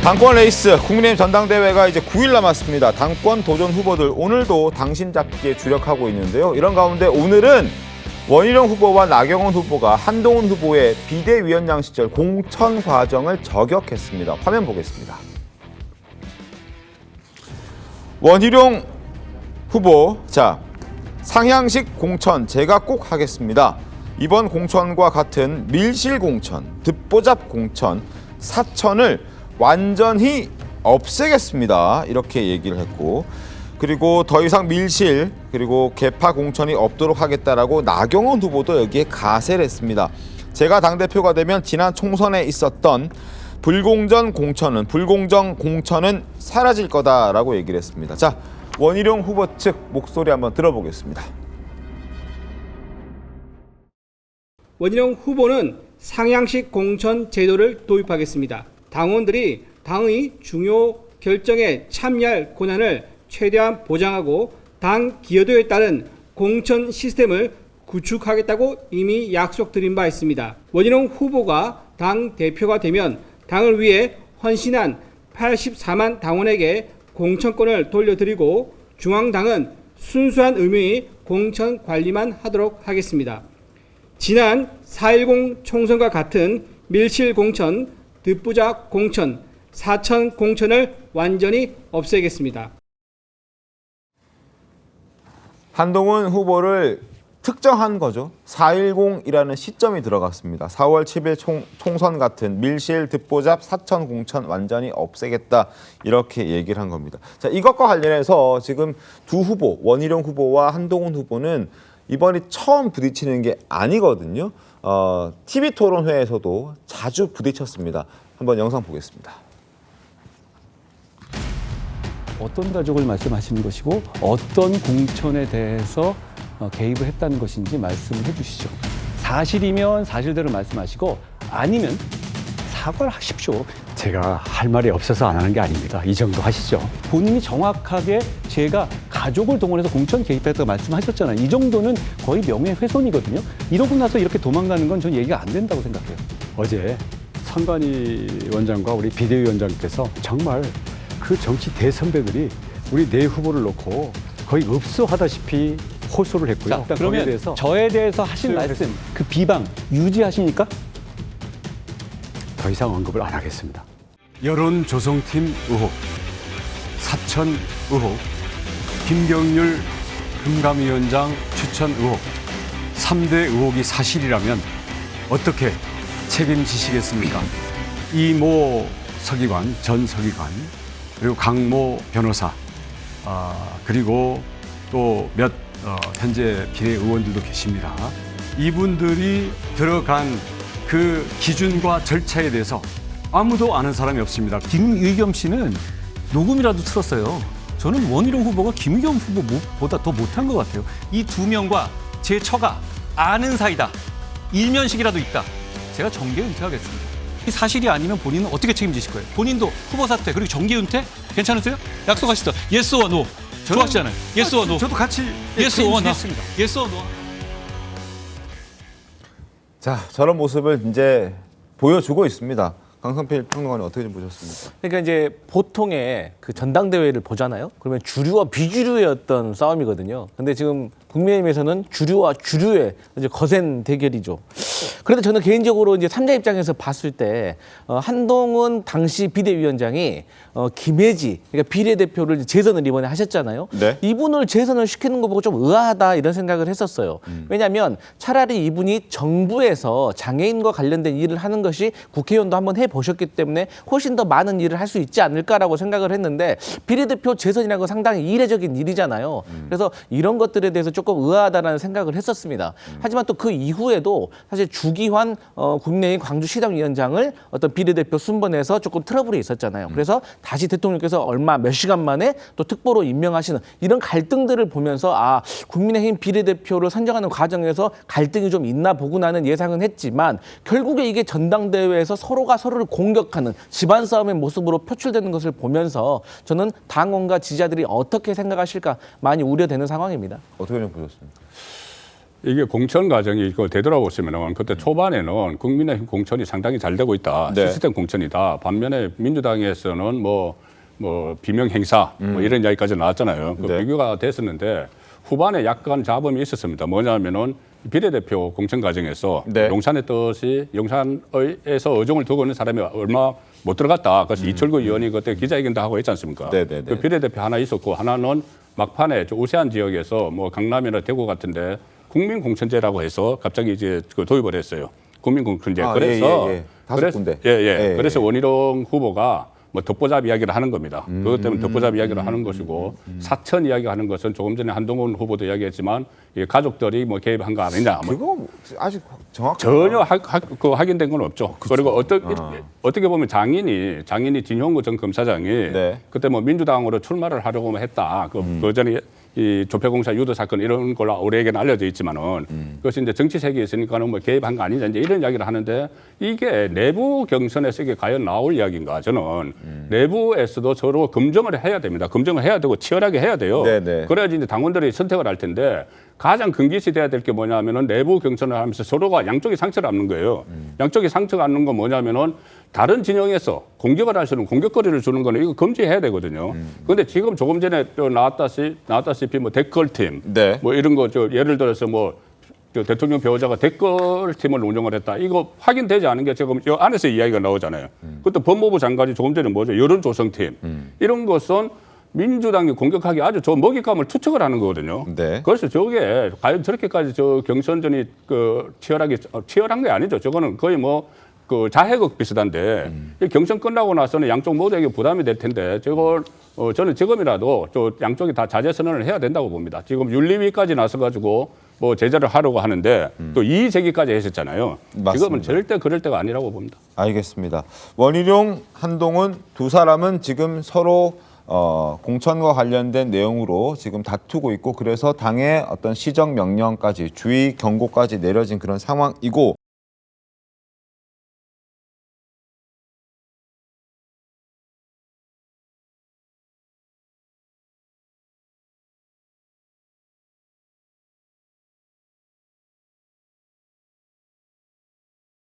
당권 레이스 국민의힘 전당대회가 이제 9일 남았습니다. 당권 도전 후보들 오늘도 당신 잡기에 주력하고 있는데요. 이런 가운데 오늘은 원희룡 후보와 나경원 후보가 한동훈 후보의 비대위원장 시절 공천 과정을 저격했습니다. 화면 보겠습니다. 원희룡 후보, 상향식 공천 제가 꼭 하겠습니다. 이번 공천과 같은 밀실 공천, 듣보잡 공천, 사천을 완전히 없애겠습니다. 이렇게 얘기를 했고, 그리고 더 이상 밀실 그리고 개파 공천이 없도록 하겠다라고 나경원 후보도 여기에 가세를 했습니다. 제가 당대표가 되면 지난 총선에 있었던 불공정 공천은 사라질 거다라고 얘기를 했습니다. 자, 원희룡 후보 측 목소리 한번 들어보겠습니다. 원희룡 후보는 상향식 공천 제도를 도입하겠습니다. 당원들이 당의 중요 결정에 참여할 권한을 최대한 보장하고 당 기여도에 따른 공천 시스템을 구축하겠다고 이미 약속드린 바 있습니다. 원희룡 후보가 당 대표가 되면 당을 위해 헌신한 84만 당원에게 공천권을 돌려드리고 중앙당은 순수한 의무의 공천 관리만 하도록 하겠습니다. 지난 4.10 총선과 같은 밀실 공천, 듣보잡 공천, 사천 공천을 완전히 없애겠습니다. 한동훈 후보를 특정한 거죠. 4.10이라는 시점이 들어갔습니다. 4월 10일 총선 같은 밀실, 듣보잡, 사천 공천 완전히 없애겠다 이렇게 얘기를 한 겁니다. 자, 이것과 관련해서 지금 두 후보, 원희룡 후보와 한동훈 후보는 이번이 처음 부딪히는 게 아니거든요. TV토론회에서도 자주 부딪혔습니다. 한번 영상 보겠습니다. 어떤 가족을 말씀하시는 것이고 어떤 공천에 대해서 개입을 했다는 것인지 말씀을 해주시죠. 사실이면 사실대로 말씀하시고 아니면 사과를 하십시오. 제가 할 말이 없어서 안 하는 게 아닙니다. 이 정도 하시죠. 본인이 정확하게 제가 가족을 동원해서 공천 개입했다고 말씀하셨잖아요. 이 정도는 거의 명예훼손이거든요. 이러고 나서 이렇게 도망가는 건 전 얘기가 안 된다고 생각해요. 어제 선관위 원장과 우리 비대위원장께서 정말 그 정치 대선배들이 우리 네 후보를 놓고 거의 읍소하다시피 호소를 했고요. 자, 그러면 대해서 저에 대해서 하신 말씀, 그 비방 유지하십니까? 더 이상 언급을 안 하겠습니다. 여론조성팀 의혹, 사천 의혹, 김경률 금감위원장 추천 의혹, 3대 의혹이 사실이라면 어떻게 책임지시겠습니까? 이모 서기관, 전 서기관, 그리고 강모 변호사, 그리고 또 몇 현재 비례의원들도 계십니다. 이분들이 들어간 그 기준과 절차에 대해서 아무도 아는 사람이 없습니다. 김의겸 씨는 녹음이라도 틀었어요. 저는 원희룡 후보가 김의겸 후보보다 더 못한 것 같아요. 이 두 명과 제 처가 아는 사이다. 일면식이라도 있다. 제가 정계 은퇴하겠습니다. 이 사실이 아니면 본인은 어떻게 책임지실 거예요? 본인도 후보 사퇴 그리고 정계 은퇴 괜찮으세요? 약속하시죠. 예스 와 노. 좋아하시잖아요. 예스 와 노. 저도 같이 예스 와 노. 책임지겠습니다. 예스 와 노. 자, 저런 모습을 이제 보여주고 있습니다. 강성필 평론가님 어떻게 좀 보셨습니까? 그러니까 이제 보통의 그 전당대회를 보잖아요. 그러면 주류와 비주류의 어떤 싸움이거든요. 근데 지금 국민의힘에서는 주류와 주류의 이제 거센 대결이죠. 그런데 저는 개인적으로 이제 3자 입장에서 봤을 때 한동훈 당시 비대위원장이 김혜지 그러니까 비례대표를 재선을 이번에 하셨잖아요. 네. 이분을 재선을 시키는 거 보고 좀 의아하다 이런 생각을 했었어요. 왜냐하면 차라리 이분이 정부에서 장애인과 관련된 일을 하는 것이 국회의원도 한번 해보셨기 때문에 훨씬 더 많은 일을 할 수 있지 않을까라고 생각을 했는데 비례대표 재선이라는 건 상당히 이례적인 일이잖아요. 그래서 이런 것들에 대해서 조금 의아하다는 생각을 했었습니다. 하지만 또 그 이후에도 사실 주기환 국민의힘 광주시당위원장을 어떤 비례대표 순번에서 조금 트러블이 있었잖아요. 그래서 다시 대통령께서 얼마 몇 시간 만에 또 특보로 임명하시는 이런 갈등들을 보면서 국민의힘 비례대표를 선정하는 과정에서 갈등이 좀 있나 보구나는 예상은 했지만 결국에 이게 전당대회에서 서로가 서로를 공격하는 집안 싸움의 모습으로 표출되는 것을 보면서 저는 당원과 지지자들이 어떻게 생각하실까 많이 우려되는 상황입니다. 어떻게 좀 보셨습니까? 이게 공천 과정이 이거 되돌아보시면은 그때 초반에는 국민의힘 공천이 상당히 잘 되고 있다. 네. 시스템 공천이다. 반면에 민주당에서는 뭐 비명 행사 뭐 이런 이야기까지 나왔잖아요. 그 네. 비교가 됐었는데 후반에 약간 잡음이 있었습니다. 뭐냐면은 비례대표 공천 과정에서 네. 용산의 뜻이 용산에서 의정을 두고 있는 사람이 얼마 못 들어갔다. 그래서 이철구 의원이 그때 기자회견도 하고 있지 않습니까? 네네네. 그 비례대표 하나 있었고 하나는 막판에 저 우세한 지역에서 뭐 강남이나 대구 같은데 국민공천제라고 해서 갑자기 이제 그 도입을 했어요. 국민공천제. 아, 그래서 예. 5군데. 예. 예. 그래서 원희룡 후보가 뭐 덮보잡 이야기를 하는 겁니다. 그것 때문에 덮보잡 이야기를 하는 것이고 사천 이야기하는 것은 조금 전에 한동훈 후보도 이야기했지만 이 가족들이 뭐 개입한 거 아니냐. 뭐 그거 아직 정확 전혀 확인된 건 없죠. 그리고 어떻게 보면 장인이 진용구 전 검사장이 네. 그때 뭐 민주당으로 출마를 하려고 했다. 그 전에 이 조폐공사 유도 사건 이런 걸로 우리에게는 알려져 있지만은 그것이 이제 정치 세계에 있으니까는 뭐 개입한 거 아니냐 이제 이런 이야기를 하는데 이게 내부 경선에서 이게 과연 나올 이야기인가 저는 내부에서도 서로 검증을 해야 됩니다. 검증을 해야 되고 치열하게 해야 돼요. 네네. 그래야지 이제 당원들이 선택을 할 텐데 가장 근기시 돼야 될 게 뭐냐면은 내부 경선을 하면서 서로가 양쪽이 상처를 안는 거예요. 양쪽이 상처가 안는 건 뭐냐면은 다른 진영에서 공격을 할 수 있는 공격거리를 주는 거는 이거 금지해야 되거든요. 그런데 지금 조금 전에 또 나왔다시피 뭐 댓글팀, 네. 뭐 이런 거 예를 들어서 뭐 저 대통령 배우자가 댓글팀을 운영을 했다. 이거 확인되지 않은 게 지금 이 안에서 이야기가 나오잖아요. 그것도 법무부 장관이 조금 전에 뭐죠? 여론조성팀 이런 것은 민주당이 공격하기 아주 저 먹잇감을 투척을 하는 거거든요. 네. 그래서 저게 과연 저렇게까지 저 경선전이 그 치열한 게 아니죠. 저거는 거의 뭐 그 자해극 비슷한데 이 경선 끝나고 나서는 양쪽 모두에게 부담이 될 텐데 저걸 저는 지금이라도 저 양쪽이 다 자제 선언을 해야 된다고 봅니다. 지금 윤리위까지 나서 가지고 뭐 제재를 하려고 하는데 또 이의 제기까지 했었잖아요. 맞습니다. 지금은 절대 그럴 때가 아니라고 봅니다. 알겠습니다. 원희룡, 한동훈 두 사람은 지금 서로 공천과 관련된 내용으로 지금 다투고 있고 그래서 당의 어떤 시정 명령까지 주의 경고까지 내려진 그런 상황이고